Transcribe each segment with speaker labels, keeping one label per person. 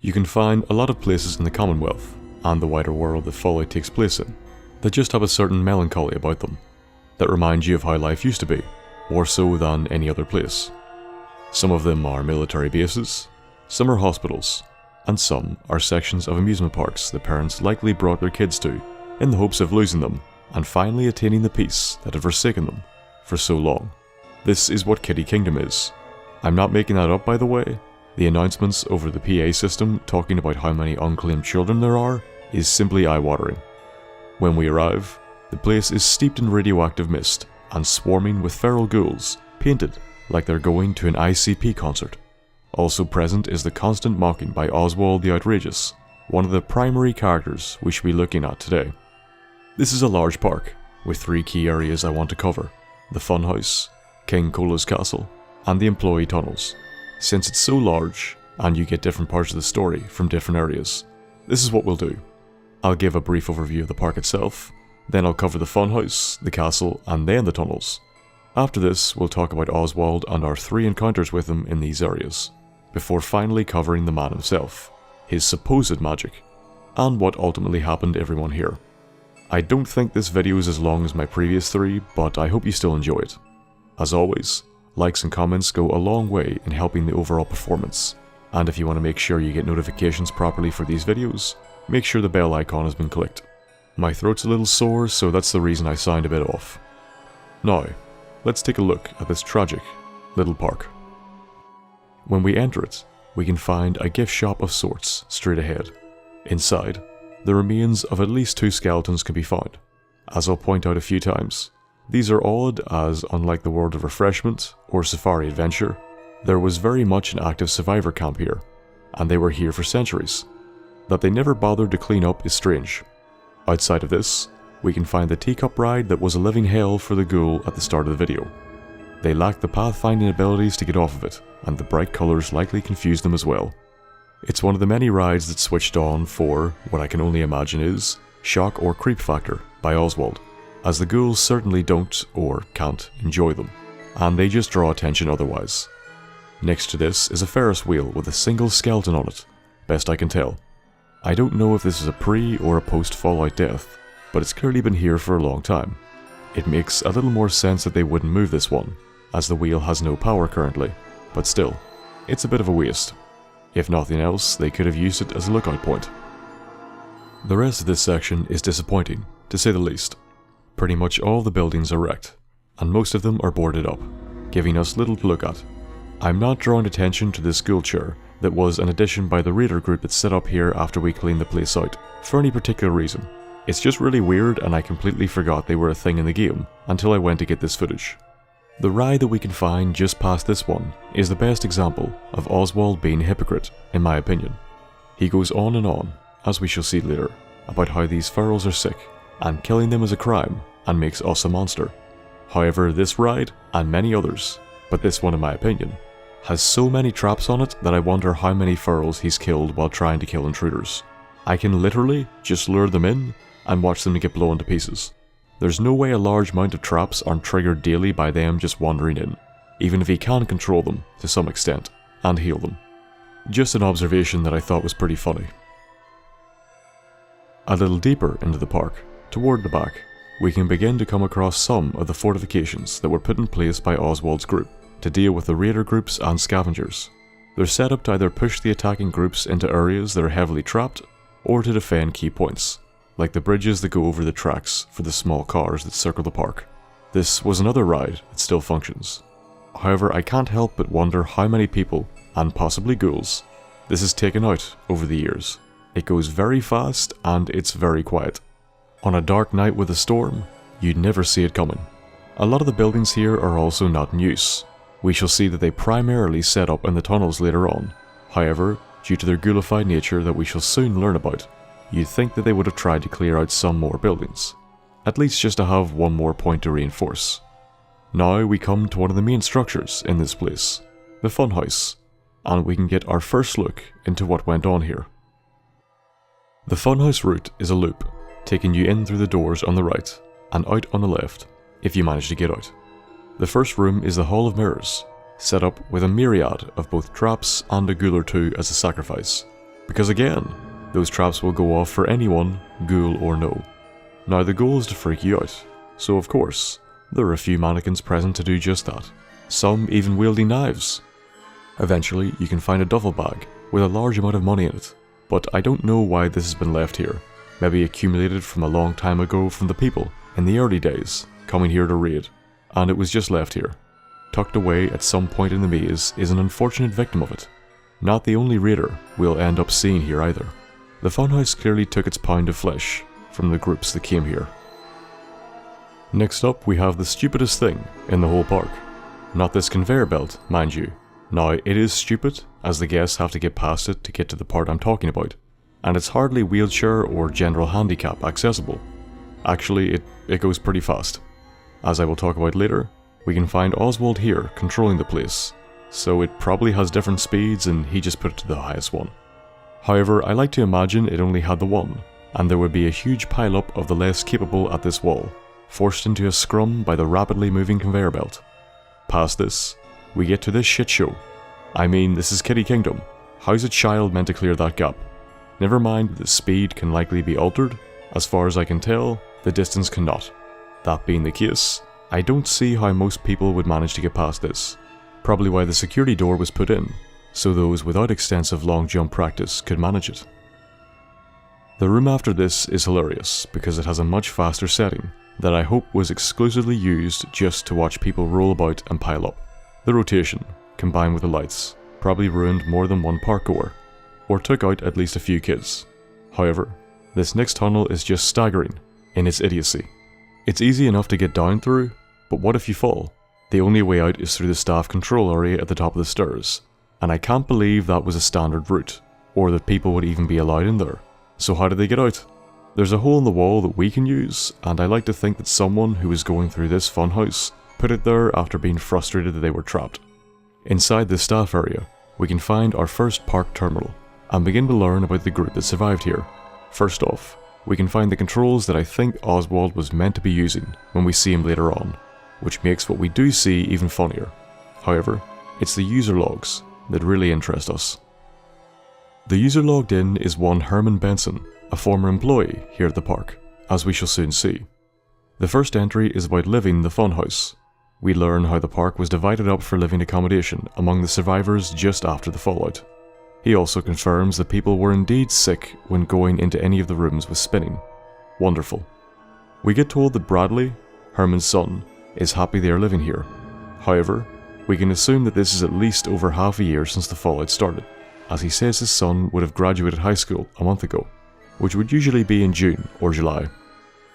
Speaker 1: You can find a lot of places in the Commonwealth, and the wider world that Fallout takes place in, that just have a certain melancholy about them, that remind you of how life used to be, more so than any other place. Some of them are military bases, some are hospitals, and some are sections of amusement parks that parents likely brought their kids to in the hopes of losing them and finally attaining the peace that had forsaken them for so long. This is what Kiddie Kingdom is. I'm not making that up, by the way. The announcements over the PA system talking about how many unclaimed children there are is simply eye-watering. When we arrive, the place is steeped in radioactive mist and swarming with feral ghouls, painted like they're going to an ICP concert. Also present is the constant mocking by Oswald the Outrageous, one of the primary characters we should be looking at today. This is a large park, with 3 key areas I want to cover: the Funhouse, King Cola's castle, and the employee tunnels. Since it's so large, and you get different parts of the story from different areas, this is what we'll do. I'll give a brief overview of the park itself, then I'll cover the Funhouse, the castle, and then the tunnels. After this, we'll talk about Oswald and our 3 encounters with him in these areas, before finally covering the man himself, his supposed magic, and what ultimately happened to everyone here. I don't think this video is as long as my previous 3, but I hope you still enjoy it. As always, likes and comments go a long way in helping the overall performance, and if you want to make sure you get notifications properly for these videos, make sure the bell icon has been clicked. My throat's a little sore, so that's the reason I sound a bit off. Now, let's take a look at this tragic little park. When we enter it, we can find a gift shop of sorts straight ahead. Inside, the remains of at least 2 skeletons can be found. As I'll point out a few times, these are odd as, unlike the World of Refreshment or Safari Adventure, there was very much an active survivor camp here, and they were here for centuries. That they never bothered to clean up is strange. Outside of this, we can find the teacup ride that was a living hell for the ghoul at the start of the video. They lacked the pathfinding abilities to get off of it, and the bright colours likely confused them as well. It's one of the many rides that switched on for what I can only imagine is shock or creep factor by Oswald, as the ghouls certainly don't or can't enjoy them, and they just draw attention otherwise. Next to this is a Ferris wheel with a single skeleton on it, best I can tell. I don't know if this is a pre or a post Fallout death, but it's clearly been here for a long time. It makes a little more sense that they wouldn't move this one, as the wheel has no power currently, but still, it's a bit of a waste. If nothing else, they could have used it as a lookout point. The rest of this section is disappointing, to say the least. Pretty much all the buildings are wrecked, and most of them are boarded up, giving us little to look at. I'm not drawing attention to this ghoul chair that was an addition by the raider group that set up here after we cleaned the place out, for any particular reason. It's just really weird, and I completely forgot they were a thing in the game until I went to get this footage. The ride that we can find just past this one is the best example of Oswald being a hypocrite, in my opinion. He goes on and on, as we shall see later, about how these ferals are sick, and killing them is a crime, and makes us a monster. However, this ride, and many others, but this one in my opinion, has so many traps on it that I wonder how many ferals he's killed while trying to kill intruders. I can literally just lure them in, and watch them get blown to pieces. There's no way a large amount of traps aren't triggered daily by them just wandering in, even if he can control them to some extent, and heal them. Just an observation that I thought was pretty funny. A little deeper into the park, toward the back, we can begin to come across some of the fortifications that were put in place by Oswald's group to deal with the raider groups and scavengers. They're set up to either push the attacking groups into areas that are heavily trapped, or to defend key points, like the bridges that go over the tracks for the small cars that circle the park. This was another ride that still functions. However, I can't help but wonder how many people, and possibly ghouls, this has taken out over the years. It goes very fast and it's very quiet. On a dark night with a storm, you'd never see it coming. A lot of the buildings here are also not in use. We shall see that they primarily set up in the tunnels later on. However, due to their ghoulified nature that we shall soon learn about, you'd think that they would have tried to clear out some more buildings, at least just to have one more point to reinforce. Now we come to one of the main structures in this place, the Funhouse, and we can get our first look into what went on here. The Funhouse route is a loop, taking you in through the doors on the right, and out on the left, if you manage to get out. The first room is the Hall of Mirrors, set up with a myriad of both traps and a ghoul or two as a sacrifice, because again, those traps will go off for anyone, ghoul or no. Now the goal is to freak you out, so of course, there are a few mannequins present to do just that, some even wielding knives. Eventually, you can find a duffel bag with a large amount of money in it, but I don't know why this has been left here. Maybe accumulated from a long time ago from the people in the early days coming here to raid, and it was just left here. Tucked away at some point in the maze is an unfortunate victim of it. Not the only raider we'll end up seeing here either. The Funhouse clearly took its pound of flesh from the groups that came here. Next up, we have the stupidest thing in the whole park. Not this conveyor belt, mind you. Now, it is stupid, as the guests have to get past it to get to the part I'm talking about, and it's hardly wheelchair or general handicap accessible. Actually, it goes pretty fast. As I will talk about later, we can find Oswald here controlling the place, so it probably has different speeds and he just put it to the highest one. However, I like to imagine it only had the one, and there would be a huge pile-up of the less capable at this wall, forced into a scrum by the rapidly moving conveyor belt. Past this, we get to this shit show. I mean, this is Kiddie Kingdom. How's a child meant to clear that gap? Never mind that the speed can likely be altered, as far as I can tell, the distance cannot. That being the case, I don't see how most people would manage to get past this. Probably why the security door was put in, so those without extensive long jump practice could manage it. The room after this is hilarious because it has a much faster setting that I hope was exclusively used just to watch people roll about and pile up. The rotation, combined with the lights, probably ruined more than one parkgoer, or took out at least a few kids. However, this next tunnel is just staggering in its idiocy. It's easy enough to get down through, but what if you fall? The only way out is through the staff control area at the top of the stairs, and I can't believe that was a standard route, or that people would even be allowed in there. So how did they get out? There's a hole in the wall that we can use, and I like to think that someone who was going through this funhouse put it there after being frustrated that they were trapped. Inside the staff area, we can find our first park terminal, and begin to learn about the group that survived here. First off, we can find the controls that I think Oswald was meant to be using when we see him later on, which makes what we do see even funnier. However, it's the user logs that really interest us. The user logged in is one Herman Benson, a former employee here at the park, as we shall soon see. The first entry is about living the funhouse. We learn how the park was divided up for living accommodation among the survivors just after the fallout. He also confirms that people were indeed sick when going into any of the rooms with spinning. Wonderful. We get told that Bradley, Herman's son, is happy they are living here. However, we can assume that this is at least over half a year since the fallout started, as he says his son would have graduated high school a month ago, which would usually be in June or July.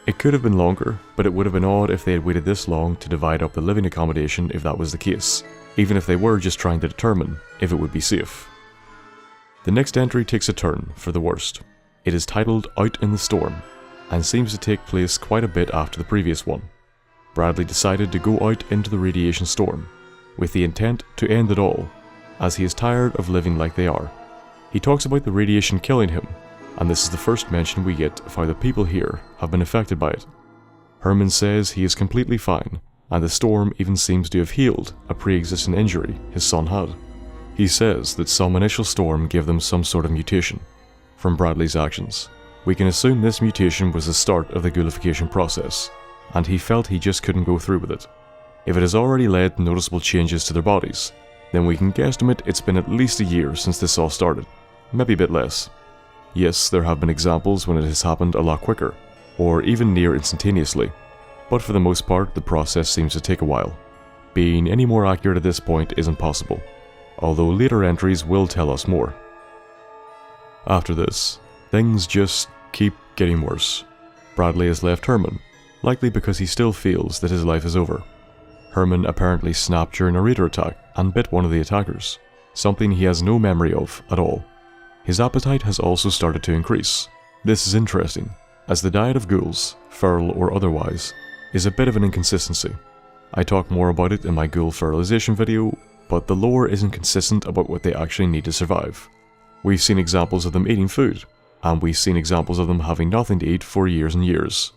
Speaker 1: It could have been longer, but it would have been odd if they had waited this long to divide up the living accommodation if that was the case, even if they were just trying to determine if it would be safe. The next entry takes a turn for the worst. It is titled Out in the Storm, and seems to take place quite a bit after the previous one. Bradley decided to go out into the radiation storm, with the intent to end it all, as he is tired of living like they are. He talks about the radiation killing him, and this is the first mention we get of how the people here have been affected by it. Herman says he is completely fine, and the storm even seems to have healed a pre-existing injury his son had. He says that some initial storm gave them some sort of mutation. From Bradley's actions, we can assume this mutation was the start of the ghoulification process, and he felt he just couldn't go through with it. If it has already led to noticeable changes to their bodies, then we can guesstimate it's been at least a year since this all started, maybe a bit less. Yes, there have been examples when it has happened a lot quicker, or even near instantaneously, but for the most part the process seems to take a while. Being any more accurate at this point isn't possible, although later entries will tell us more. After this, things just keep getting worse. Bradley has left Herman, likely because he still feels that his life is over. Herman apparently snapped during a raider attack and bit one of the attackers, something he has no memory of at all. His appetite has also started to increase. This is interesting, as the diet of ghouls, feral or otherwise, is a bit of an inconsistency. I talk more about it in my ghoul feralisation video, but the lore isn't consistent about what they actually need to survive. We've seen examples of them eating food, and we've seen examples of them having nothing to eat for years and years.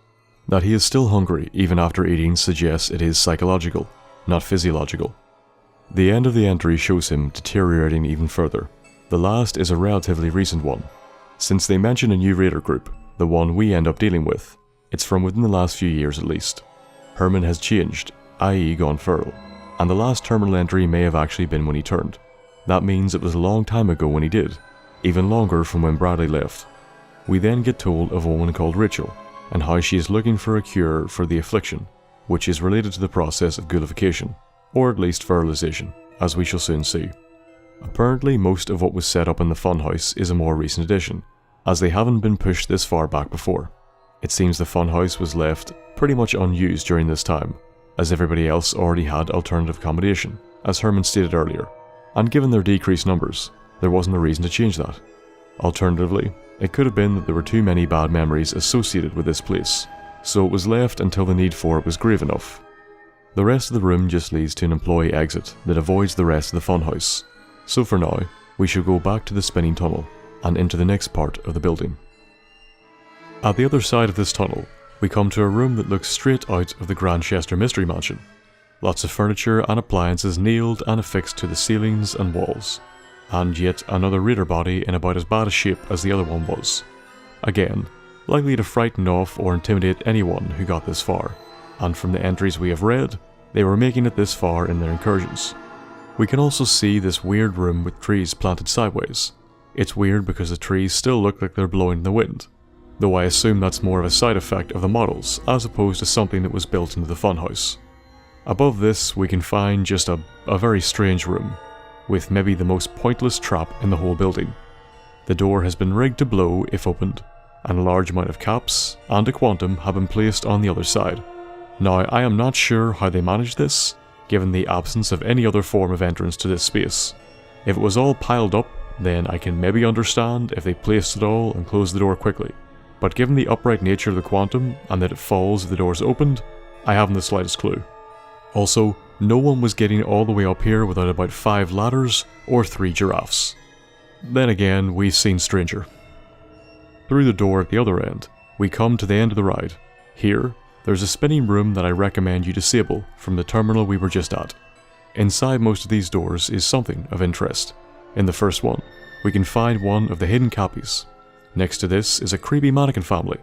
Speaker 1: That he is still hungry even after eating suggests it is psychological, not physiological. The end of the entry shows him deteriorating even further. The last is a relatively recent one. Since they mention a new raider group, the one we end up dealing with, it's from within the last few years at least. Herman has changed, i.e. gone feral, and the last terminal entry may have actually been when he turned. That means it was a long time ago when he did, even longer from when Bradley left. We then get told of a woman called Rachel, and how she is looking for a cure for the Affliction, which is related to the process of ghoulification, or at least feralisation, as we shall soon see. Apparently most of what was set up in the Funhouse is a more recent addition, as they haven't been pushed this far back before. It seems the Funhouse was left pretty much unused during this time, as everybody else already had alternative accommodation, as Herman stated earlier, and given their decreased numbers, there wasn't a reason to change that. Alternatively, it could have been that there were too many bad memories associated with this place, so it was left until the need for it was grave enough. The rest of the room just leads to an employee exit that avoids the rest of the Funhouse, so for now, we should go back to the spinning tunnel and into the next part of the building. At the other side of this tunnel, we come to a room that looks straight out of the Grantchester Mystery Mansion. Lots of furniture and appliances nailed and affixed to the ceilings and walls, and yet another raider body in about as bad a shape as the other one was. Again, likely to frighten off or intimidate anyone who got this far, and from the entries we have read, they were making it this far in their incursions. We can also see this weird room with trees planted sideways. It's weird because the trees still look like they're blowing in the wind, though I assume that's more of a side effect of the models as opposed to something that was built into the Funhouse. Above this we can find just a very strange room, with maybe the most pointless trap in the whole building. The door has been rigged to blow if opened, and a large amount of caps and a quantum have been placed on the other side. Now I am not sure how they managed this, given the absence of any other form of entrance to this space. If it was all piled up, then I can maybe understand if they placed it all and closed the door quickly, but given the upright nature of the quantum and that it falls if the door is opened, I haven't the slightest clue. Also, no one was getting all the way up here without about 5 ladders or 3 giraffes. Then again, we've seen stranger. Through the door at the other end, we come to the end of the ride. Here, there's a spinning room that I recommend you disable from the terminal we were just at. Inside most of these doors is something of interest. In the first one, we can find one of the hidden copies. Next to this is a creepy mannequin family.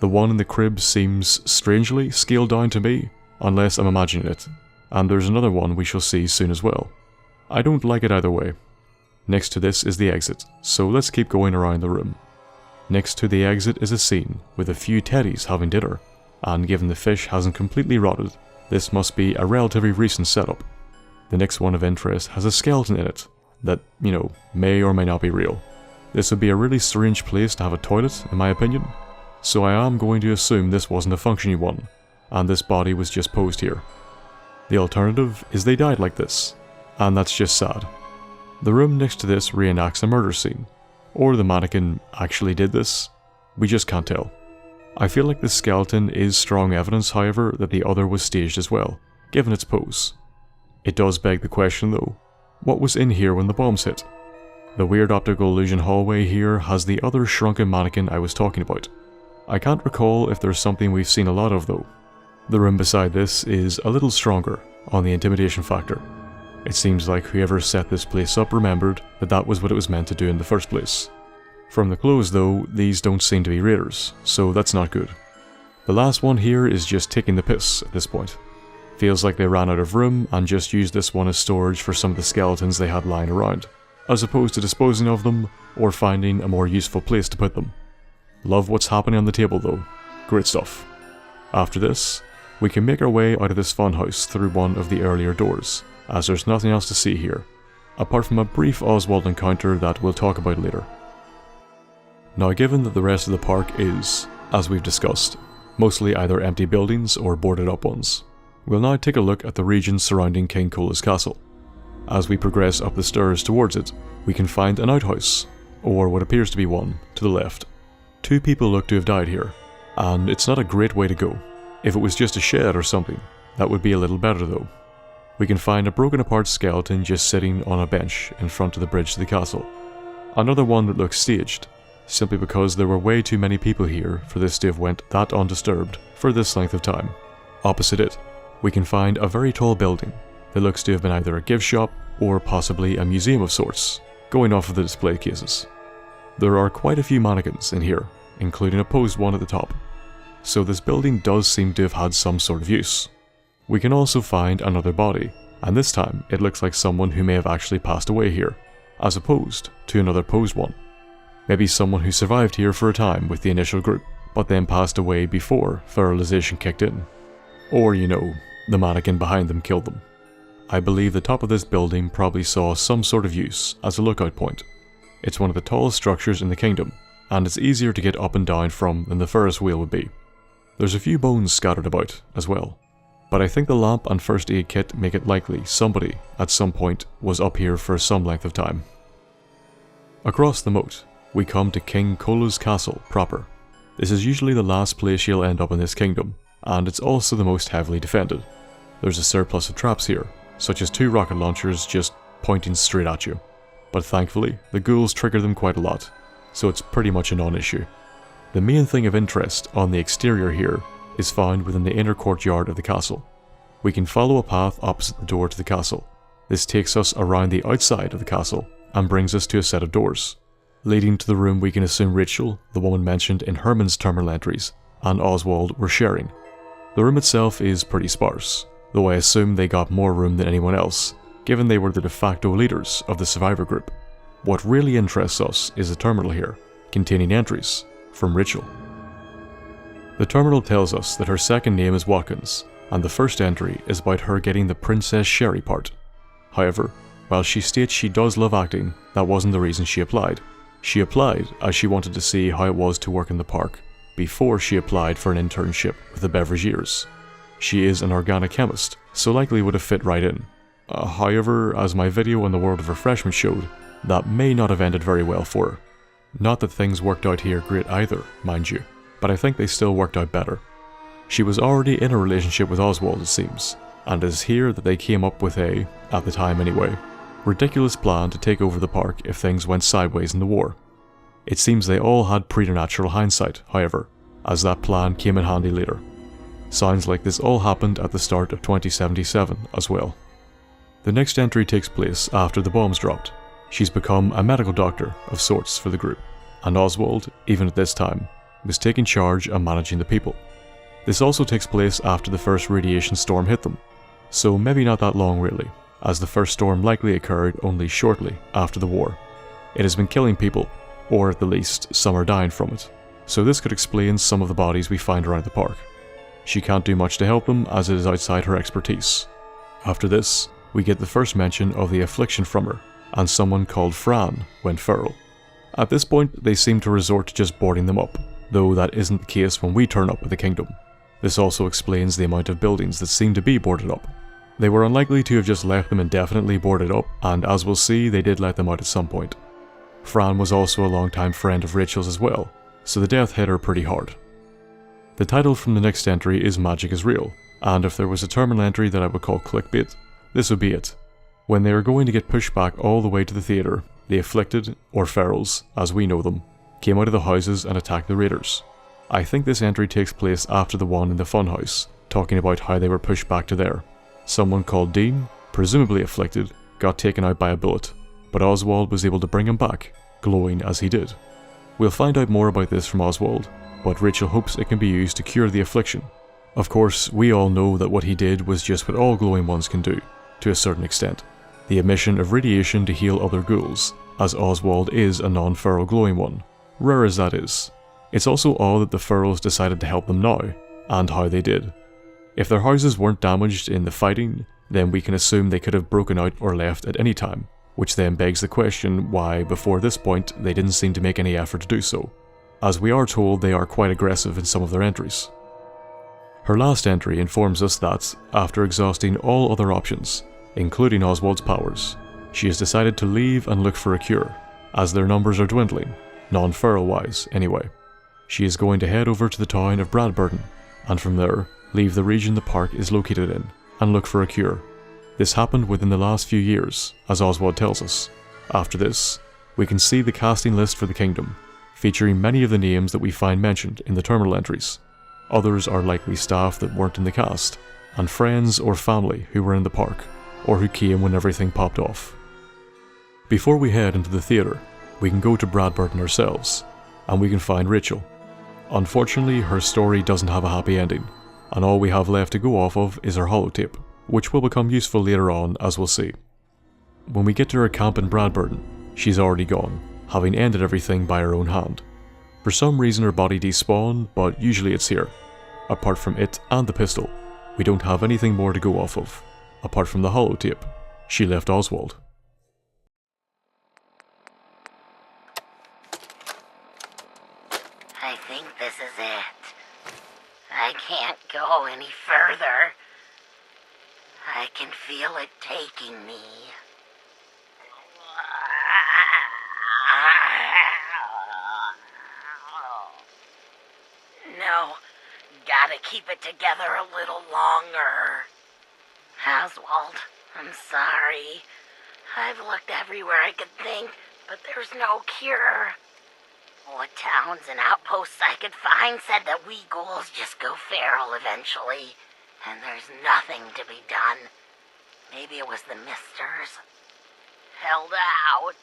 Speaker 1: The one in the crib seems strangely scaled down to me, unless I'm imagining it, and there's another one we shall see soon as well. I don't like it either way. Next to this is the exit, so let's keep going around the room. Next to the exit is a scene with a few teddies having dinner, and given the fish hasn't completely rotted, this must be a relatively recent setup. The next one of interest has a skeleton in it that, may or may not be real. This would be a really strange place to have a toilet, in my opinion, so I am going to assume this wasn't a functioning one, and this body was just posed here. The alternative is they died like this, and that's just sad. The room next to this reenacts a murder scene, or the mannequin actually did this, we just can't tell. I feel like the skeleton is strong evidence, however, that the other was staged as well, given its pose. It does beg the question though, what was in here when the bombs hit? The weird optical illusion hallway here has the other shrunken mannequin I was talking about. I can't recall if there's something we've seen a lot of though. The room beside this is a little stronger on the intimidation factor. It seems like whoever set this place up remembered that that was what it was meant to do in the first place. From the clothes though, these don't seem to be raiders, so that's not good. The last one here is just taking the piss at this point. Feels like they ran out of room and just used this one as storage for some of the skeletons they had lying around, as opposed to disposing of them or finding a more useful place to put them. Love what's happening on the table though, great stuff. After this, we can make our way out of this funhouse through one of the earlier doors, as there's nothing else to see here, apart from a brief Oswald encounter that we'll talk about later. Now given that the rest of the park is, as we've discussed, mostly either empty buildings or boarded up ones, we'll now take a look at the region surrounding King Cola's castle. As we progress up the stairs towards it, we can find an outhouse, or what appears to be one, to the left. 2 people look to have died here, and it's not a great way to go. If it was just a shed or something, that would be a little better though. We can find a broken apart skeleton just sitting on a bench in front of the bridge to the castle. Another one that looks staged, simply because there were way too many people here for this to have went that undisturbed for this length of time. Opposite it, we can find a very tall building that looks to have been either a gift shop or possibly a museum of sorts, Going off of the display cases. There are quite a few mannequins in here, including a posed one at the top, so this building does seem to have had some sort of use. We can also find another body, and this time it looks like someone who may have actually passed away here, as opposed to another posed one. Maybe someone who survived here for a time with the initial group, but then passed away before feralisation kicked in. Or, you know, the mannequin behind them killed them. I believe the top of this building probably saw some sort of use as a lookout point. It's one of the tallest structures in the kingdom, and it's easier to get up and down from than the Ferris wheel would be. There's a few bones scattered about as well, but I think the lamp and first aid kit make it likely somebody, at some point, was up here for some length of time. Across the moat, we come to King Kola's castle proper. This is usually the last place you'll end up in this kingdom, and it's also the most heavily defended. There's a surplus of traps here, such as 2 rocket launchers just pointing straight at you. But thankfully, the ghouls trigger them quite a lot, so it's pretty much a non-issue. The main thing of interest on the exterior here is found within the inner courtyard of the castle. We can follow a path opposite the door to the castle. This takes us around the outside of the castle and brings us to a set of doors, leading to the room we can assume Rachel, the woman mentioned in Herman's terminal entries, and Oswald were sharing. The room itself is pretty sparse, though I assume they got more room than anyone else, given they were the de facto leaders of the survivor group. What really interests us is the terminal here, containing entries from Rachel. The terminal tells us that her second name is Watkins, and the first entry is about her getting the Princess Sherry part. However, while she states she does love acting, that wasn't the reason she applied. She applied as she wanted to see how it was to work in the park, before she applied for an internship with the Beveragiers. She is an organic chemist, so likely would have fit right in. However, as my video on the World of Refreshment showed, that may not have ended very well for her. Not that things worked out here great either, mind you, but I think they still worked out better. She was already in a relationship with Oswald, it seems, and it is here that they came up with a, at the time anyway, ridiculous plan to take over the park if things went sideways in the war. It seems they all had preternatural hindsight, however, as that plan came in handy later. Sounds like this all happened at the start of 2077 as well. The next entry takes place after the bombs dropped. She's become a medical doctor of sorts for the group, and Oswald, even at this time, was taking charge and managing the people. This also takes place after the first radiation storm hit them, so maybe not that long really, as the first storm likely occurred only shortly after the war. It has been killing people, or at the least some are dying from it, so this could explain some of the bodies we find around the park. She can't do much to help them as it is outside her expertise. After this, we get the first mention of the Affliction from her, and someone called Fran went feral. At this point, they seem to resort to just boarding them up, though that isn't the case when we turn up at the kingdom. This also explains the amount of buildings that seem to be boarded up. They were unlikely to have just left them indefinitely boarded up, and as we'll see, they did let them out at some point. Fran was also a longtime friend of Rachel's as well, so the death hit her pretty hard. The title from the next entry is Magic is Real, and if there was a terminal entry that I would call clickbait, this would be it. When they are going to get pushed back all the way to the theatre, the Afflicted, or Ferals, as we know them, came out of the houses and attacked the raiders. I think this entry takes place after the one in the Funhouse, talking about how they were pushed back to there. Someone called Dean, presumably afflicted, got taken out by a bullet, but Oswald was able to bring him back, glowing as he did. We'll find out more about this from Oswald, but Rachel hopes it can be used to cure the affliction. Of course, we all know that what he did was just what all glowing ones can do, to a certain extent. The emission of radiation to heal other ghouls, as Oswald is a non-feral glowing one, rare as that is. It's also odd that the ferals decided to help them now, and how they did. If their houses weren't damaged in the fighting, then we can assume they could have broken out or left at any time, which then begs the question why, before this point, they didn't seem to make any effort to do so, as we are told they are quite aggressive in some of their entries. Her last entry informs us that, after exhausting all other options, including Oswald's powers, she has decided to leave and look for a cure, as their numbers are dwindling, non-feral wise anyway. She is going to head over to the town of Bradburton, and from there, leave the region the park is located in, and look for a cure. This happened within the last few years, as Oswald tells us. After this, we can see the casting list for the kingdom, featuring many of the names that we find mentioned in the terminal entries. Others are likely staff that weren't in the cast, and friends or family who were in the park, or who came when everything popped off. Before we head into the theatre, we can go to Bradburton ourselves, and we can find Rachel. Unfortunately, her story doesn't have a happy ending, and all we have left to go off of is her holotape, which will become useful later on, as we'll see. When we get to her camp in Bradburton, she's already gone, having ended everything by her own hand. For some reason her body despawned, but usually it's here. Apart from it and the pistol, we don't have anything more to go off of. Apart from the holotape, she left Oswald.
Speaker 2: I think this is it. I can't go any further. I can feel it taking me. No, gotta keep it together a little longer. Oswald, I'm sorry. I've looked everywhere I could think, but there's no cure. What towns and outposts I could find said that we ghouls just go feral eventually, and there's nothing to be done. Maybe it was the misters. Held out.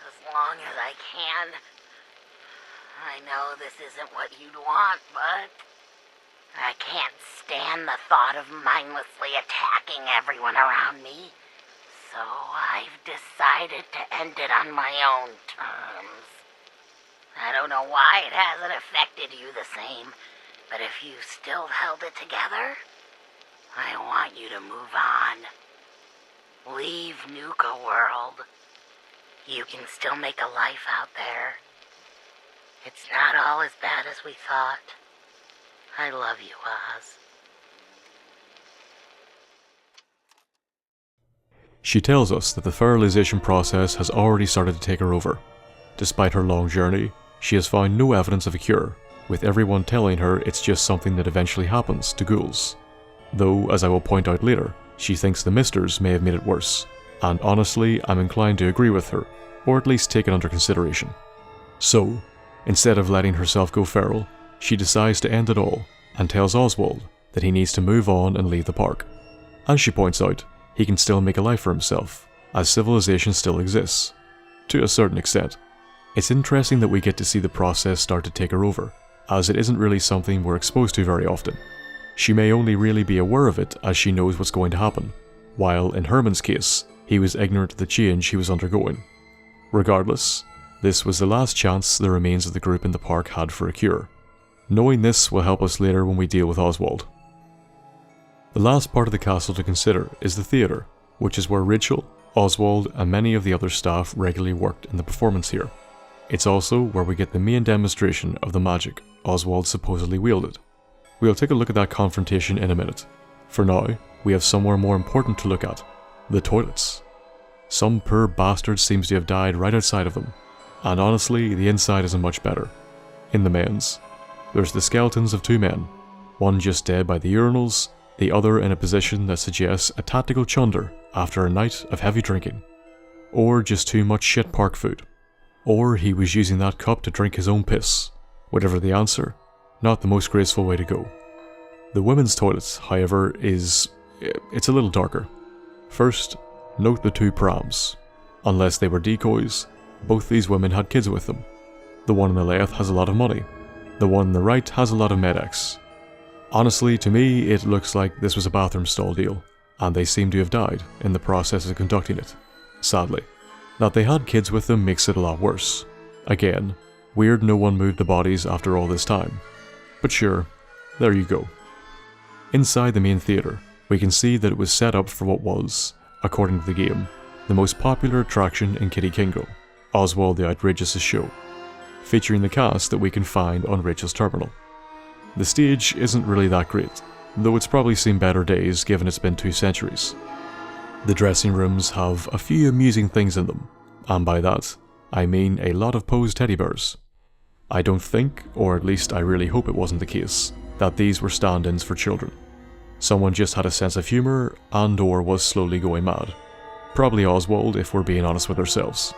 Speaker 2: As long as I can. I know this isn't what you'd want, but I can't stand the thought of mindlessly attacking everyone around me. So I've decided to end it on my own terms. I don't know why it hasn't affected you the same, but if you still held it together, I want you to move on. Leave Nuka World. You can still make a life out there. It's not all as bad as we thought. I love you, Oz.
Speaker 1: She tells us that the feralisation process has already started to take her over. Despite her long journey, she has found no evidence of a cure, with everyone telling her it's just something that eventually happens to ghouls. Though, as I will point out later, she thinks the misters may have made it worse, and honestly I'm inclined to agree with her, or at least take it under consideration. So, instead of letting herself go feral, she decides to end it all, and tells Oswald that he needs to move on and leave the park. As she points out, he can still make a life for himself, as civilization still exists. To a certain extent. It's interesting that we get to see the process start to take her over, as it isn't really something we're exposed to very often. She may only really be aware of it as she knows what's going to happen, while in Herman's case, he was ignorant of the change he was undergoing. Regardless, this was the last chance the remains of the group in the park had for a cure. Knowing this will help us later when we deal with Oswald. The last part of the castle to consider is the theatre, which is where Rachel, Oswald and many of the other staff regularly worked in the performance here. It's also where we get the main demonstration of the magic Oswald supposedly wielded. We'll take a look at that confrontation in a minute. For now, we have somewhere more important to look at, the toilets. Some poor bastard seems to have died right outside of them, and honestly the inside isn't much better. In the men's, there's the skeletons of two men, one just dead by the urinals, the other in a position that suggests a tactical chunder after a night of heavy drinking. Or just too much shit park food. Or he was using that cup to drink his own piss. Whatever the answer, not the most graceful way to go. The women's toilets, however, it's a little darker. First, note the two prams. Unless they were decoys, both these women had kids with them. The one on the left has a lot of money. The one on the right has a lot of medics. Honestly, to me, it looks like this was a bathroom stall deal, and they seem to have died in the process of conducting it, sadly. That they had kids with them makes it a lot worse. Again, weird no one moved the bodies after all this time. But sure, there you go. Inside the main theatre, we can see that it was set up for what was, according to the game, the most popular attraction in Kiddie Kingdom, Oswald the Outrageous' show, featuring the cast that we can find on Rachel's terminal. The stage isn't really that great, though it's probably seen better days given it's been 2 centuries. The dressing rooms have a few amusing things in them, and by that, I mean a lot of posed teddy bears. I don't think, or at least I really hope it wasn't the case, that these were stand-ins for children. Someone just had a sense of humour and or was slowly going mad. Probably Oswald if we're being honest with ourselves.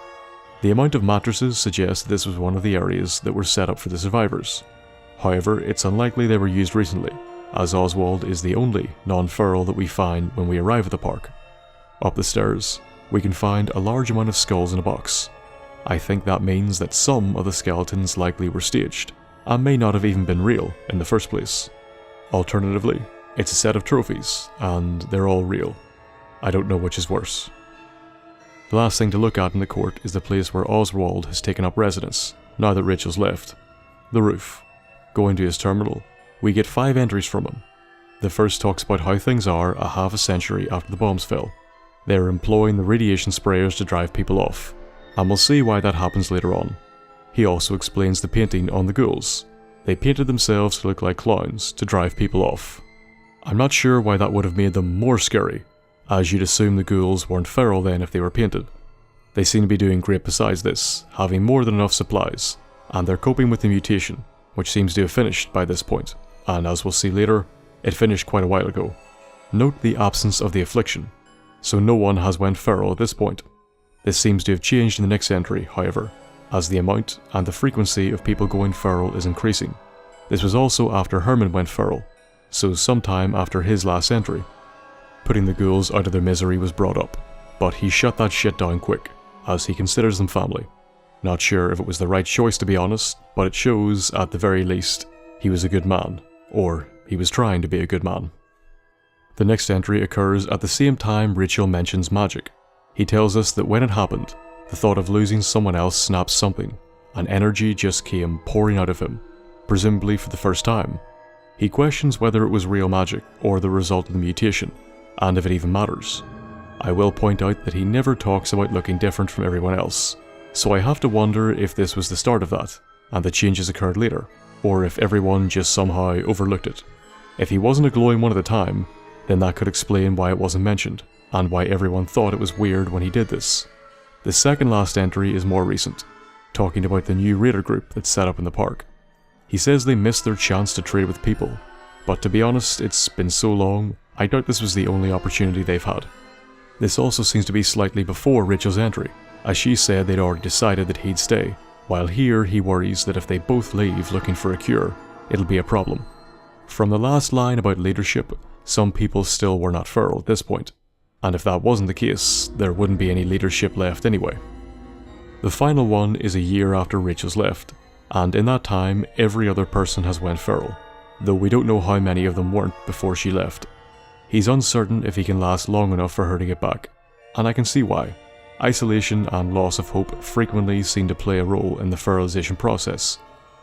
Speaker 1: The amount of mattresses suggests this was one of the areas that were set up for the survivors. However, it's unlikely they were used recently, as Oswald is the only non-feral that we find when we arrive at the park. Up the stairs, we can find a large amount of skulls in a box. I think that means that some of the skeletons likely were staged, and may not have even been real in the first place. Alternatively, it's a set of trophies, and they're all real. I don't know which is worse. The last thing to look at in the court is the place where Oswald has taken up residence, now that Rachel's left. The roof. Going to his terminal, we get 5 entries from him. The first talks about how things are a half a century after the bombs fell. They are employing the radiation sprayers to drive people off, and we'll see why that happens later on. He also explains the painting on the ghouls. They painted themselves to look like clowns to drive people off. I'm not sure why that would have made them more scary, as you'd assume the ghouls weren't feral then if they were painted. They seem to be doing great besides this, having more than enough supplies, and they're coping with the mutation, which seems to have finished by this point, and as we'll see later, it finished quite a while ago. Note the absence of the Affliction, so no one has went feral at this point. This seems to have changed in the next entry, however, as the amount and the frequency of people going feral is increasing. This was also after Herman went feral, so sometime after his last entry. Putting the ghouls out of their misery was brought up, but he shut that shit down quick, as he considers them family. Not sure if it was the right choice to be honest, but it shows, at the very least, he was a good man, or he was trying to be a good man. The next entry occurs at the same time Rachel mentions magic. He tells us that when it happened, the thought of losing someone else snapped something, and energy just came pouring out of him, presumably for the first time. He questions whether it was real magic or the result of the mutation, and if it even matters. I will point out that he never talks about looking different from everyone else, so I have to wonder if this was the start of that, and the changes occurred later, or if everyone just somehow overlooked it. If he wasn't a glowing one at the time, then that could explain why it wasn't mentioned, and why everyone thought it was weird when he did this. The second last entry is more recent, talking about the new raider group that's set up in the park. He says they missed their chance to trade with people, but to be honest, it's been so long, I doubt this was the only opportunity they've had. This also seems to be slightly before Rachel's entry, as she said they'd already decided that he'd stay, while here he worries that if they both leave looking for a cure, it'll be a problem. From the last line about leadership, some people still were not feral at this point, and if that wasn't the case, there wouldn't be any leadership left anyway. The final one is a year after Rachel's left, and in that time every other person has went feral, though we don't know how many of them weren't before she left. He's uncertain if he can last long enough for her to get back, and I can see why. Isolation and loss of hope frequently seem to play a role in the feralisation process,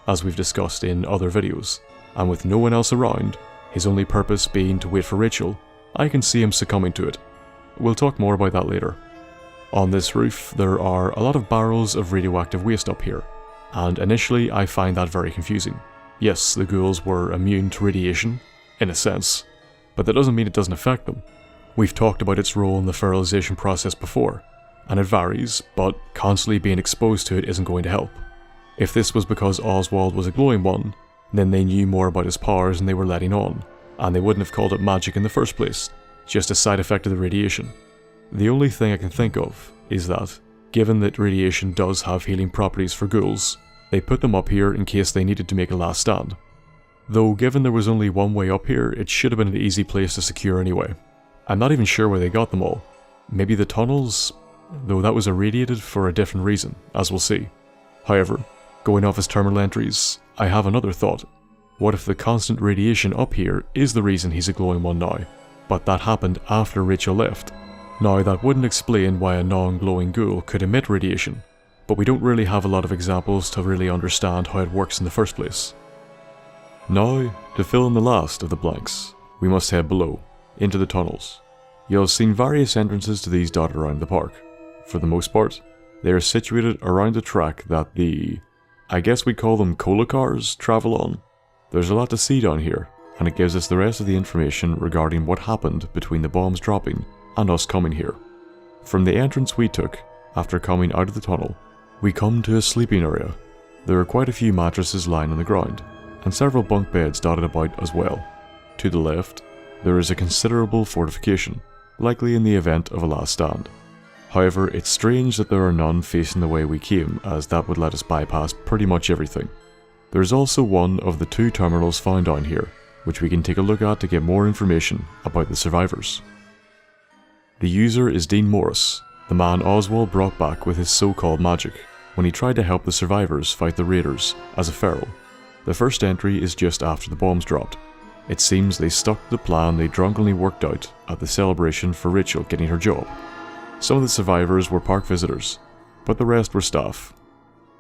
Speaker 1: as we've discussed in other videos, and with no one else around, his only purpose being to wait for Rachel, I can see him succumbing to it. We'll talk more about that later. On this roof, there are a lot of barrels of radioactive waste up here, and initially I find that very confusing. Yes, the ghouls were immune to radiation, in a sense, but that doesn't mean it doesn't affect them. We've talked about its role in the feralisation process before, and it varies, but constantly being exposed to it isn't going to help. If this was because Oswald was a glowing one, then they knew more about his powers than they were letting on, and they wouldn't have called it magic in the first place, just a side effect of the radiation. The only thing I can think of is that, given that radiation does have healing properties for ghouls, they put them up here in case they needed to make a last stand. Though given there was only one way up here, it should have been an easy place to secure anyway. I'm not even sure where they got them all. Maybe the tunnels? Though that was irradiated for a different reason, as we'll see. However, going off his terminal entries, I have another thought. What if the constant radiation up here is the reason he's a glowing one now, but that happened after Rachel left? Now that wouldn't explain why a non-glowing ghoul could emit radiation, but we don't really have a lot of examples to really understand how it works in the first place. Now, to fill in the last of the blanks, we must head below, into the tunnels. You'll have seen various entrances to these dotted around the park. For the most part, they are situated around the track that the, I guess we'd call them cola cars, travel on. There's a lot to see down here, and it gives us the rest of the information regarding what happened between the bombs dropping and us coming here. From the entrance we took, after coming out of the tunnel, we come to a sleeping area. There are quite a few mattresses lying on the ground, and several bunk beds dotted about as well. To the left, there is a considerable fortification, likely in the event of a last stand. However, it's strange that there are none facing the way we came, as that would let us bypass pretty much everything. There's also one of the 2 terminals found down here, which we can take a look at to get more information about the survivors. The user is Dean Morris, the man Oswald brought back with his so-called magic when he tried to help the survivors fight the raiders as a feral. The first entry is just after the bombs dropped. It seems they stuck to the plan they drunkenly worked out at the celebration for Rachel getting her job. Some of the survivors were park visitors, but the rest were staff.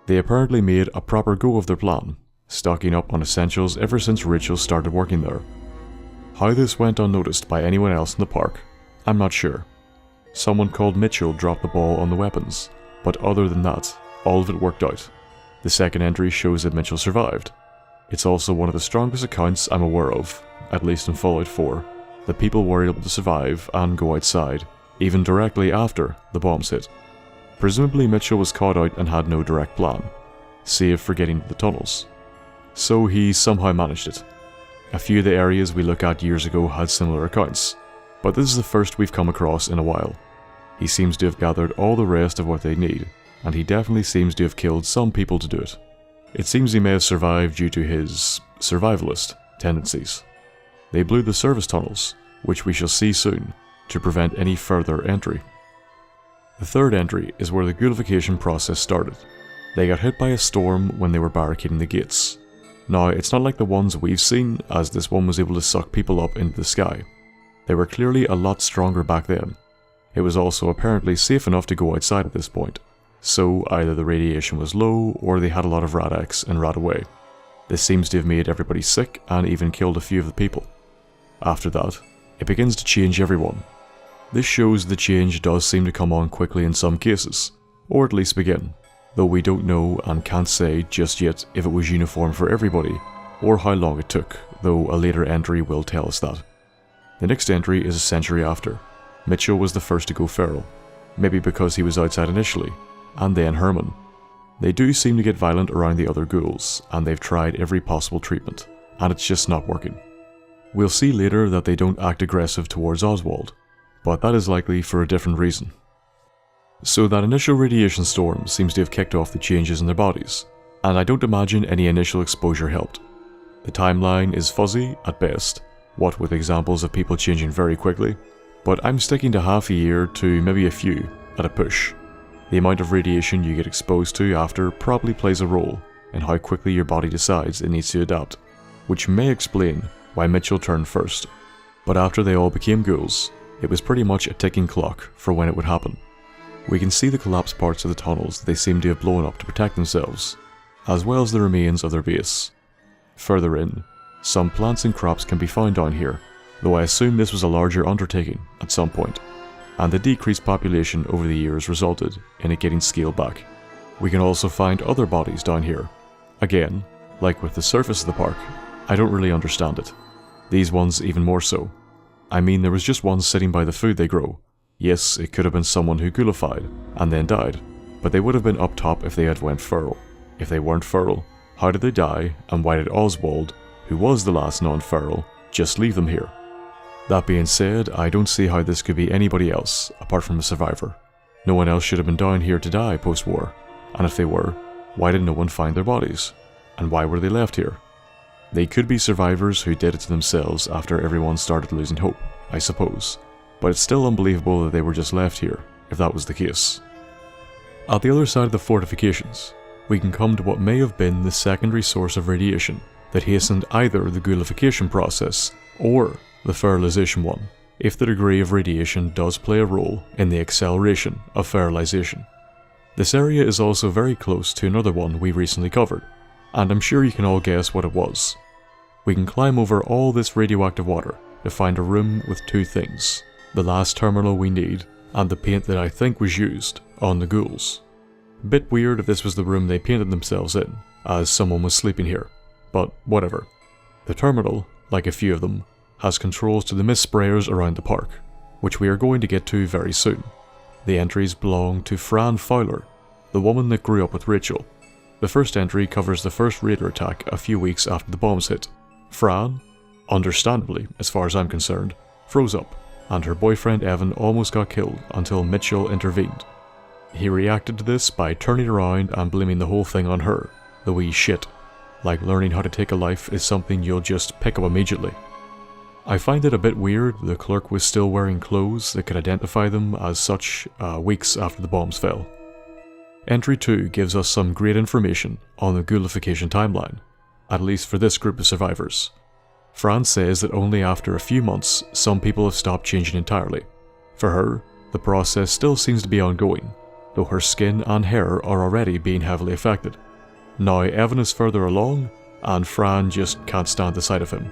Speaker 1: They apparently made a proper go of their plan, stocking up on essentials ever since Rachel started working there. How this went unnoticed by anyone else in the park, I'm not sure. Someone called Mitchell dropped the ball on the weapons, but other than that, all of it worked out. The second entry shows that Mitchell survived. It's also one of the strongest accounts I'm aware of, at least in Fallout 4, that people were able to survive and go outside, even directly after the bombs hit. Presumably Mitchell was caught out and had no direct plan, save for getting to the tunnels. So he somehow managed it. A few of the areas we looked at years ago had similar accounts, but this is the first we've come across in a while. He seems to have gathered all the rest of what they need, and he definitely seems to have killed some people to do it. It seems he may have survived due to his survivalist tendencies. They blew the service tunnels, which we shall see soon, to prevent any further entry. The third entry is where the ghoulification process started. They got hit by a storm when they were barricading the gates. Now, it's not like the ones we've seen, as this one was able to suck people up into the sky. They were clearly a lot stronger back then. It was also apparently safe enough to go outside at this point, so either the radiation was low or they had a lot of rad-X and ran away. This seems to have made everybody sick and even killed a few of the people. After that, it begins to change everyone. This shows the change does seem to come on quickly in some cases, or at least begin, though we don't know and can't say just yet if it was uniform for everybody, or how long it took, though a later entry will tell us that. The next entry is a century after. Mitchell was the first to go feral, maybe because he was outside initially, and then Herman. They do seem to get violent around the other ghouls, and they've tried every possible treatment, and it's just not working. We'll see later that they don't act aggressive towards Oswald, but that is likely for a different reason. So that initial radiation storm seems to have kicked off the changes in their bodies, and I don't imagine any initial exposure helped. The timeline is fuzzy at best, what with examples of people changing very quickly, but I'm sticking to half a year to maybe a few at a push. The amount of radiation you get exposed to after probably plays a role in how quickly your body decides it needs to adapt, which may explain why Mitchell turned first. But after they all became ghouls, it was pretty much a ticking clock for when it would happen. We can see the collapsed parts of the tunnels that they seem to have blown up to protect themselves, as well as the remains of their base. Further in, some plants and crops can be found down here, though I assume this was a larger undertaking at some point, and the decreased population over the years resulted in it getting scaled back. We can also find other bodies down here. Again, like with the surface of the park, I don't really understand it. These ones even more so. I mean, there was just one sitting by the food they grow. Yes, it could have been someone who ghoulified and then died, but they would have been up top if they had went feral. If they weren't feral, how did they die, and why did Oswald, who was the last non-feral, just leave them here? That being said, I don't see how this could be anybody else apart from a survivor. No one else should have been down here to die post-war, and if they were, why did no one find their bodies? And why were they left here? They could be survivors who did it to themselves after everyone started losing hope, I suppose, but it's still unbelievable that they were just left here, if that was the case. At the other side of the fortifications, we can come to what may have been the secondary source of radiation that hastened either the ghoulification process or the feralisation one, if the degree of radiation does play a role in the acceleration of feralisation. This area is also very close to another one we recently covered, and I'm sure you can all guess what it was. We can climb over all this radioactive water to find a room with two things: the last terminal we need, and the paint that I think was used on the ghouls. Bit weird if this was the room they painted themselves in, as someone was sleeping here, but whatever. The terminal, like a few of them, has controls to the mist sprayers around the park, which we are going to get to very soon. The entries belong to Fran Fowler, the woman that grew up with Rachel. The first entry covers the first raider attack a few weeks after the bombs hit. Fran, understandably as far as I'm concerned, froze up, and her boyfriend Evan almost got killed until Mitchell intervened. He reacted to this by turning around and blaming the whole thing on her, the wee shit. Like learning how to take a life is something you'll just pick up immediately. I find it a bit weird the clerk was still wearing clothes that could identify them as such weeks after the bombs fell. Entry 2 gives us some great information on the ghoulification timeline, at least for this group of survivors. Fran says that only after a few months some people have stopped changing entirely. For her, the process still seems to be ongoing, though her skin and hair are already being heavily affected. Now Evan is further along, and Fran just can't stand the sight of him.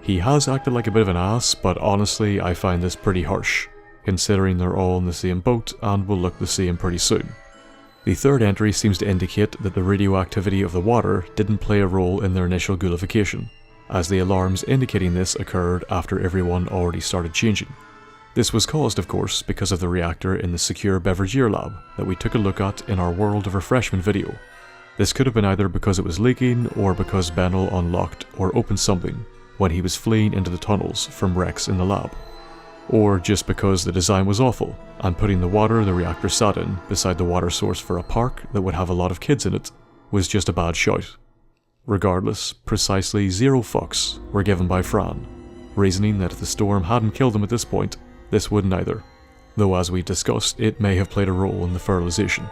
Speaker 1: He has acted like a bit of an ass, but honestly I find this pretty harsh, considering they're all in the same boat and will look the same pretty soon. The third entry seems to indicate that the radioactivity of the water didn't play a role in their initial ghoulification, as the alarms indicating this occurred after everyone already started changing. This was caused, of course, because of the reactor in the secure beverageer lab that we took a look at in our World of Refreshment video. This could have been either because it was leaking, or because Benel unlocked or opened something when he was fleeing into the tunnels from wrecks in the lab. Or just because the design was awful, and putting the water the reactor sat in beside the water source for a park that would have a lot of kids in it was just a bad shout. Regardless, precisely 0 fucks were given by Fran, reasoning that if the storm hadn't killed him at this point, this wouldn't either, though as we discussed it may have played a role in the feralisation.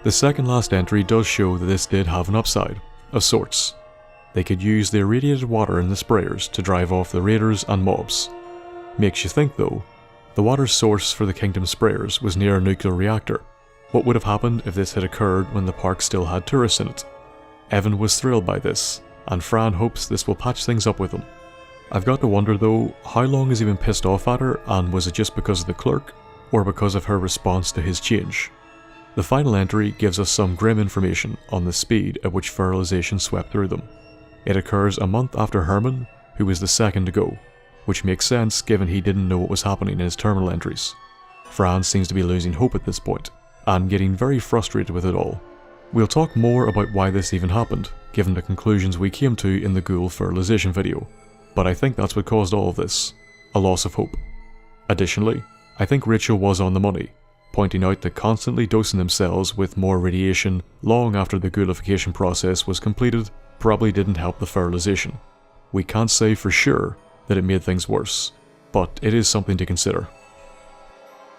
Speaker 1: The second last entry does show that this did have an upside, of sorts. They could use the irradiated water in the sprayers to drive off the raiders and mobs. Makes you think though, the water source for the Kingdom sprayers was near a nuclear reactor. What would have happened if this had occurred when the park still had tourists in it? Evan was thrilled by this, and Fran hopes this will patch things up with him. I've got to wonder though, how long has he been pissed off at her, and was it just because of the clerk, or because of her response to his change? The final entry gives us some grim information on the speed at which feralisation swept through them. It occurs a month after Herman, who was the second to go, which makes sense given he didn't know what was happening in his terminal entries. Fran seems to be losing hope at this point, and getting very frustrated with it all. We'll talk more about why this even happened, given the conclusions we came to in the ghoul feralisation video, but I think that's what caused all of this, a loss of hope. Additionally, I think Rachel was on the money, pointing out that constantly dosing themselves with more radiation long after the ghoulification process was completed probably didn't help the feralisation. We can't say for sure that it made things worse, but it is something to consider.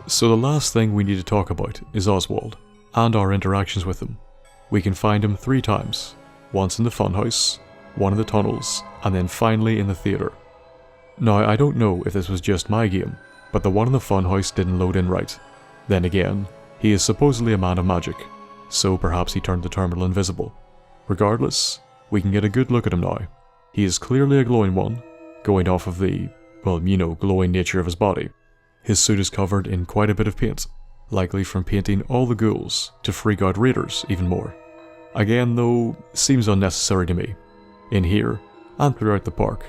Speaker 1: So the last thing we need to talk about is Oswald, and our interactions with him. We can find him 3 times, once in the Funhouse, one in the tunnels, and then finally in the theatre. Now I don't know if this was just my game, but the one in the Funhouse didn't load in right. Then again, he is supposedly a man of magic, so perhaps he turned the terminal invisible. Regardless, we can get a good look at him now. He is clearly a glowing one, going off of the, well, you know, glowing nature of his body. His suit is covered in quite a bit of paint, likely from painting all the ghouls to freak out raiders even more. Again though, seems unnecessary to me. In here, and throughout the park,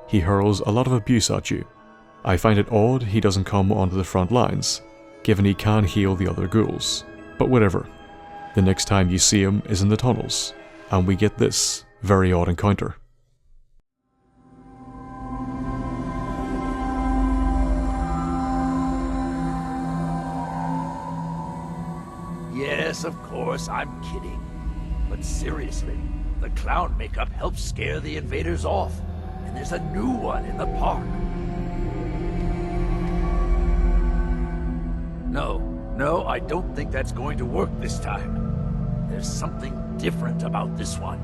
Speaker 1: he hurls a lot of abuse at you. I find it odd he doesn't come onto the front lines, given he can heal the other ghouls, but whatever. The next time you see him is in the tunnels, and we get this very odd encounter.
Speaker 3: Yes, of course, I'm kidding. But seriously, the clown makeup helps scare the invaders off, and there's a new one in the park. No, I don't think that's going to work this time. There's something different about this one.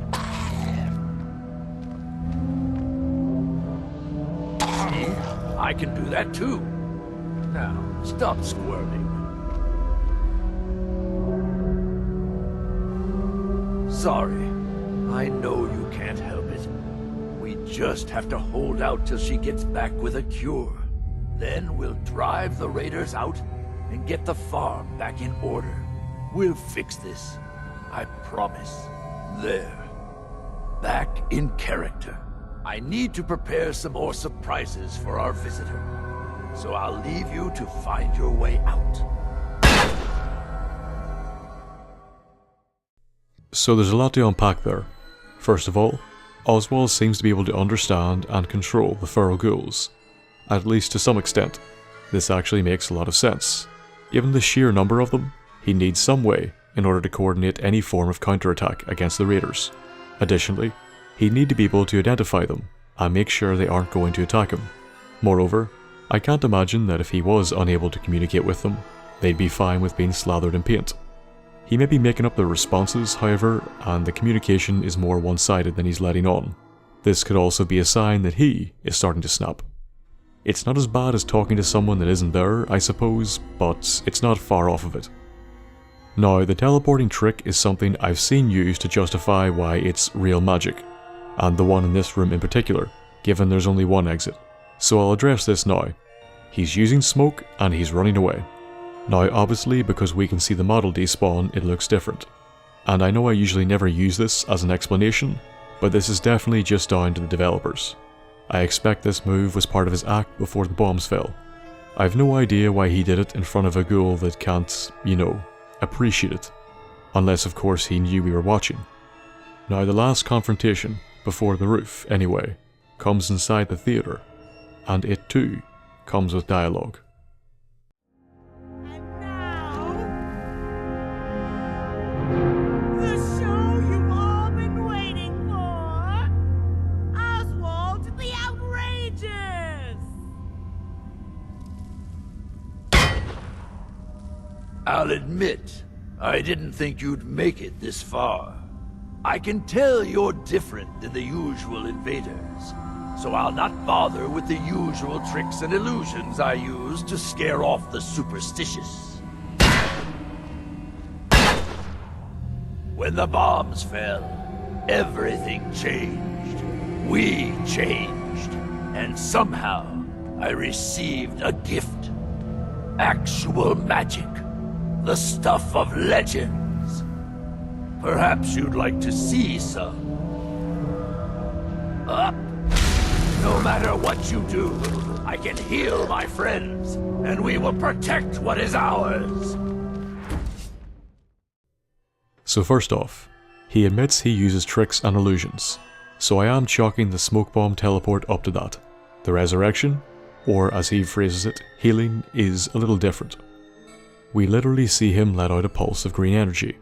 Speaker 3: See? I can do that too. Now, stop squirming. Sorry, I know you can't help it. We just have to hold out till she gets back with a cure. Then we'll drive the raiders out and get the farm back in order. We'll fix this, I promise. There. Back in character. I need to prepare some more surprises for our visitor. So I'll leave you to find your way out.
Speaker 1: So there's a lot to unpack there. First of all, Oswald seems to be able to understand and control the Feral Ghouls, at least to some extent. This actually makes a lot of sense. Given the sheer number of them, he needs some way in order to coordinate any form of counterattack against the raiders. Additionally, he'd need to be able to identify them and make sure they aren't going to attack him. Moreover, I can't imagine that if he was unable to communicate with them, they'd be fine with being slathered in paint. He may be making up their responses, however, and the communication is more one-sided than he's letting on. This could also be a sign that he is starting to snap. It's not as bad as talking to someone that isn't there, I suppose, but it's not far off of it. Now, the teleporting trick is something I've seen used to justify why it's real magic, and the one in this room in particular, given there's only one exit. So I'll address this now. He's using smoke and he's running away. Now obviously, because we can see the model despawn, it looks different. And I know I usually never use this as an explanation, but this is definitely just down to the developers. I expect this move was part of his act before the bombs fell. I've no idea why he did it in front of a ghoul that can't, appreciate it. Unless of course he knew we were watching. Now the last confrontation, before the roof anyway, comes inside the theatre, and it too comes with dialogue.
Speaker 4: And now, the show you've all been waiting for, Oswald the Outrageous!
Speaker 3: I'll admit, I didn't think you'd make it this far. I can tell you're different than the usual invaders, so I'll not bother with the usual tricks and illusions I use to scare off the superstitious. When the bombs fell, everything changed. We changed. And somehow, I received a gift. Actual magic. The stuff of legends. Perhaps you'd like to see some. Up. No matter what you do, I can heal my friends, and we will protect what is ours.
Speaker 1: So first off, he admits he uses tricks and illusions, so I am chalking the smoke bomb teleport up to that. The resurrection, or as he phrases it, healing, is a little different. We literally see him let out a pulse of green energy.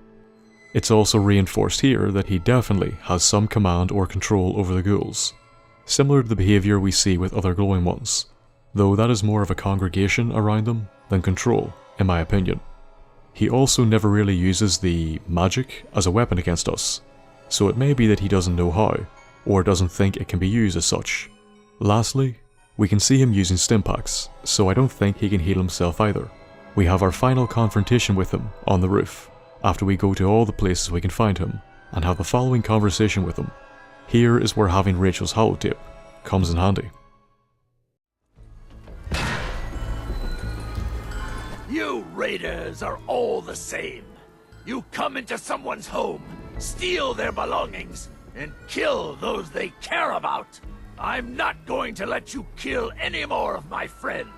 Speaker 1: It's also reinforced here that he definitely has some command or control over the ghouls, similar to the behaviour we see with other glowing ones, though that is more of a congregation around them than control, in my opinion. He also never really uses the magic as a weapon against us, so it may be that he doesn't know how, or doesn't think it can be used as such. Lastly, we can see him using stimpaks, so I don't think he can heal himself either. We have our final confrontation with him on the roof, after we go to all the places we can find him, and have the following conversation with him. Here is where having Rachel's holotape comes in handy.
Speaker 3: You raiders are all the same. You come into someone's home, steal their belongings, and kill those they care about. I'm not going to let you kill any more of my friends.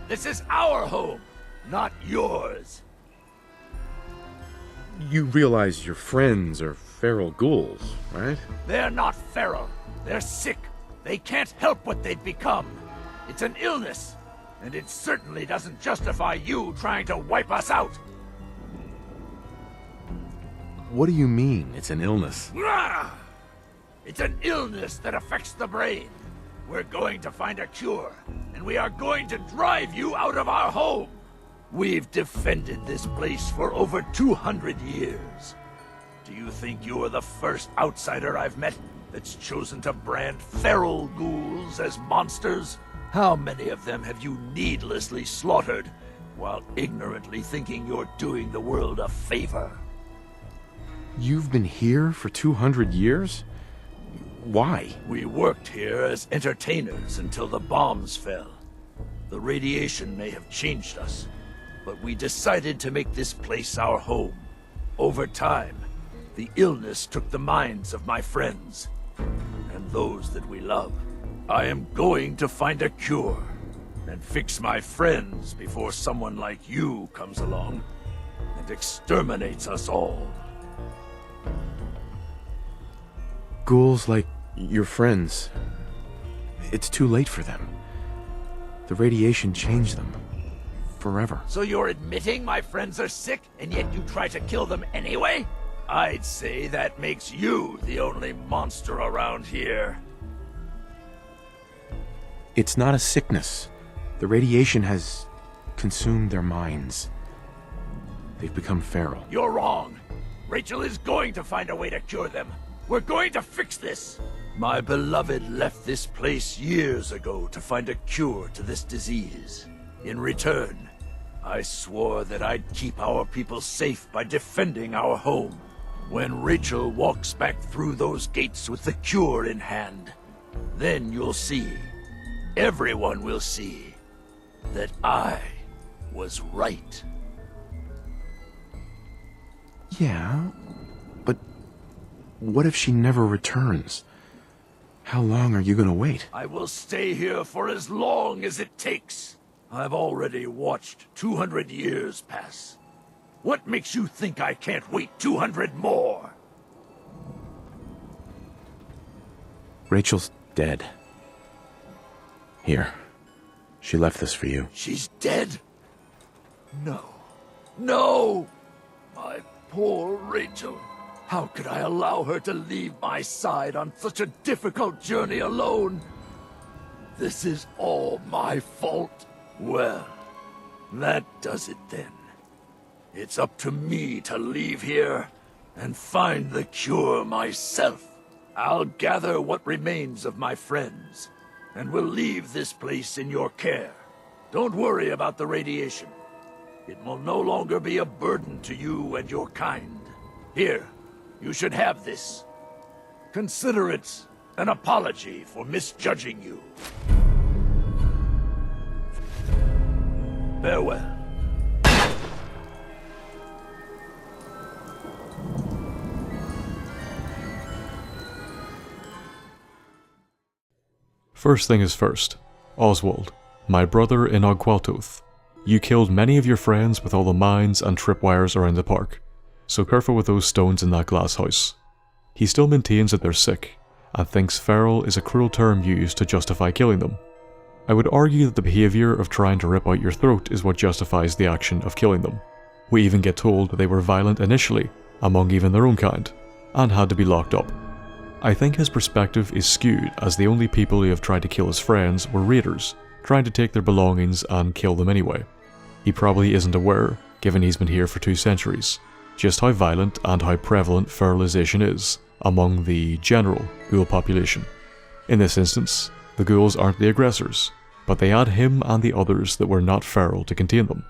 Speaker 3: This is our home, not yours.
Speaker 5: You realize your friends are feral ghouls, right?
Speaker 3: They're not feral. They're sick. They can't help what they've become. It's an illness, and it certainly doesn't justify you trying to wipe us out.
Speaker 5: What do you mean, it's an illness?
Speaker 3: It's an illness that affects the brain. We're going to find a cure, and we are going to drive you out of our home. We've defended this place for over 200 years. Do you think you're the first outsider I've met that's chosen to brand feral ghouls as monsters? How many of them have you needlessly slaughtered, while ignorantly thinking you're doing the world a favor?
Speaker 5: You've been here for 200 years? Why?
Speaker 3: We worked here as entertainers until the bombs fell. The radiation may have changed us, but we decided to make this place our home. Over time, the illness took the minds of my friends, and those that we love. I am going to find a cure, and fix my friends before someone like you comes along and exterminates us all.
Speaker 5: Ghouls like your friends. It's too late for them. The radiation changed them. Forever.
Speaker 3: So you're admitting my friends are sick, and yet you try to kill them anyway? I'd say that makes you the only monster around here.
Speaker 5: It's not a sickness. The radiation has consumed their minds. They've become feral.
Speaker 3: You're wrong. Rachel is going to find a way to cure them. We're going to fix this. My beloved left this place years ago to find a cure to this disease. In return, I swore that I'd keep our people safe by defending our home. When Rachel walks back through those gates with the cure in hand, then you'll see, everyone will see, that I was right.
Speaker 5: Yeah, but what if she never returns? How long are you gonna wait?
Speaker 3: I will stay here for as long as it takes. I've already watched 200 years pass. What makes you think I can't wait 200 more?
Speaker 5: Rachel's dead. Here. She left this for you.
Speaker 3: She's dead? No. No! My poor Rachel. How could I allow her to leave my side on such a difficult journey alone? This is all my fault. Well, that does it then. It's up to me to leave here and find the cure myself. I'll gather what remains of my friends, and will leave this place in your care. Don't worry about the radiation. It will no longer be a burden to you and your kind. Here, you should have this. Consider it an apology for misjudging you. Farewell.
Speaker 1: First thing is first. Oswald, my brother in Ogqualtoth. You killed many of your friends with all the mines and tripwires around the park, so careful with those stones in that glass house. He still maintains that they're sick, and thinks feral is a cruel term used to justify killing them. I would argue that the behaviour of trying to rip out your throat is what justifies the action of killing them. We even get told that they were violent initially, among even their own kind, and had to be locked up. I think his perspective is skewed, as the only people who have tried to kill his friends were raiders, trying to take their belongings and kill them anyway. He probably isn't aware, given he's been here for 2 centuries, just how violent and how prevalent feralisation is among the general ghoul population. In this instance, the ghouls aren't the aggressors, but they add him and the others that were not feral to contain them.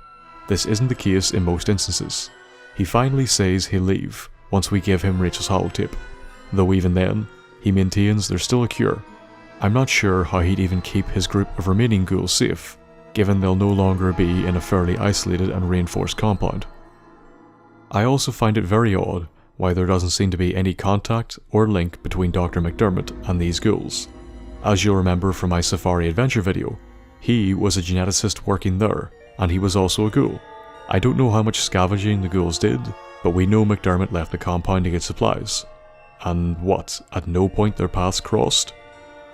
Speaker 1: This isn't the case in most instances. He finally says he'll leave once we give him Rachel's holotape, though even then, he maintains there's still a cure. I'm not sure how he'd even keep his group of remaining ghouls safe, given they'll no longer be in a fairly isolated and reinforced compound. I also find it very odd why there doesn't seem to be any contact or link between Dr. McDermott and these ghouls. As you'll remember from my Safari Adventure video, he was a geneticist working there, and he was also a ghoul. I don't know how much scavenging the ghouls did, but we know McDermott left the compound to get supplies. And what, at no point their paths crossed?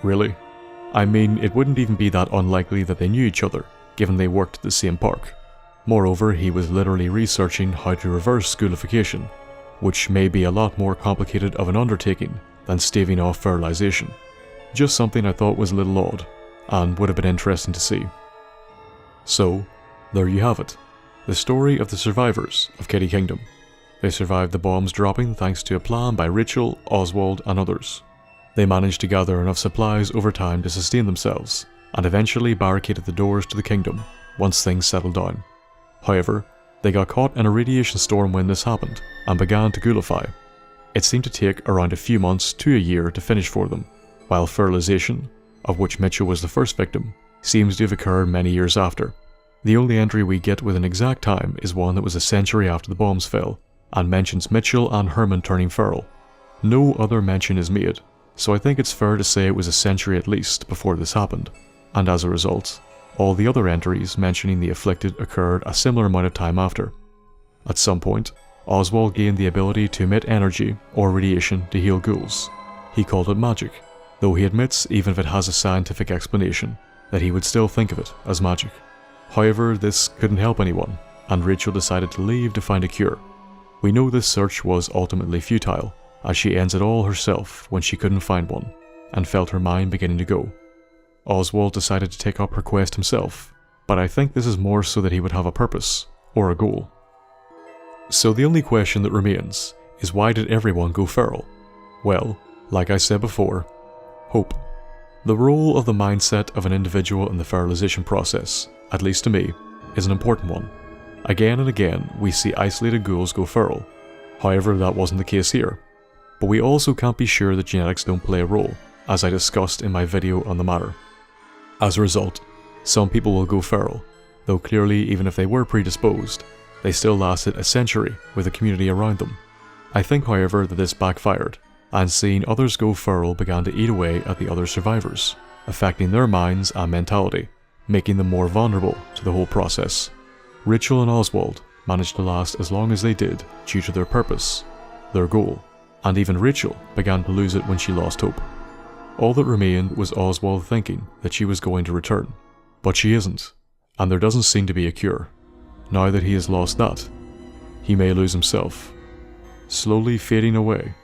Speaker 1: Really? I mean, it wouldn't even be that unlikely that they knew each other, given they worked at the same park. Moreover, he was literally researching how to reverse ghoulification, which may be a lot more complicated of an undertaking than staving off feralisation. Just something I thought was a little odd, and would have been interesting to see. So, there you have it. The story of the survivors of Kiddie Kingdom. They survived the bombs dropping thanks to a plan by Rachel, Oswald and others. They managed to gather enough supplies over time to sustain themselves, and eventually barricaded the doors to the kingdom once things settled down. However, they got caught in a radiation storm when this happened, and began to ghoulify. It seemed to take around a few months to a year to finish for them, while feralisation, of which Mitchell was the first victim, seems to have occurred many years after. The only entry we get with an exact time is one that was a century after the bombs fell, and mentions Mitchell and Herman turning feral. No other mention is made, so I think it's fair to say it was a century at least before this happened, and as a result, all the other entries mentioning the afflicted occurred a similar amount of time after. At some point, Oswald gained the ability to emit energy or radiation to heal ghouls. He called it magic, though he admits, even if it has a scientific explanation, that he would still think of it as magic. However, this couldn't help anyone, and Rachel decided to leave to find a cure. We know this search was ultimately futile, as she ends it all herself when she couldn't find one, and felt her mind beginning to go. Oswald decided to take up her quest himself, but I think this is more so that he would have a purpose, or a goal. So the only question that remains is, why did everyone go feral? Well, like I said before, hope. The role of the mindset of an individual in the feralisation process, at least to me, is an important one. Again and again, we see isolated ghouls go feral. However, that wasn't the case here. But we also can't be sure that genetics don't play a role, as I discussed in my video on the matter. As a result, some people will go feral, though clearly even if they were predisposed, they still lasted a century with a community around them. I think, however, that this backfired, and seeing others go feral began to eat away at the other survivors, affecting their minds and mentality, making them more vulnerable to the whole process. Rachel and Oswald managed to last as long as they did due to their purpose, their goal, and even Rachel began to lose it when she lost hope. All that remained was Oswald thinking that she was going to return, but she isn't, and there doesn't seem to be a cure. Now that he has lost that, he may lose himself, slowly fading away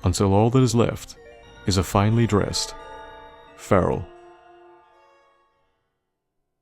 Speaker 1: until all that is left is a finely dressed, feral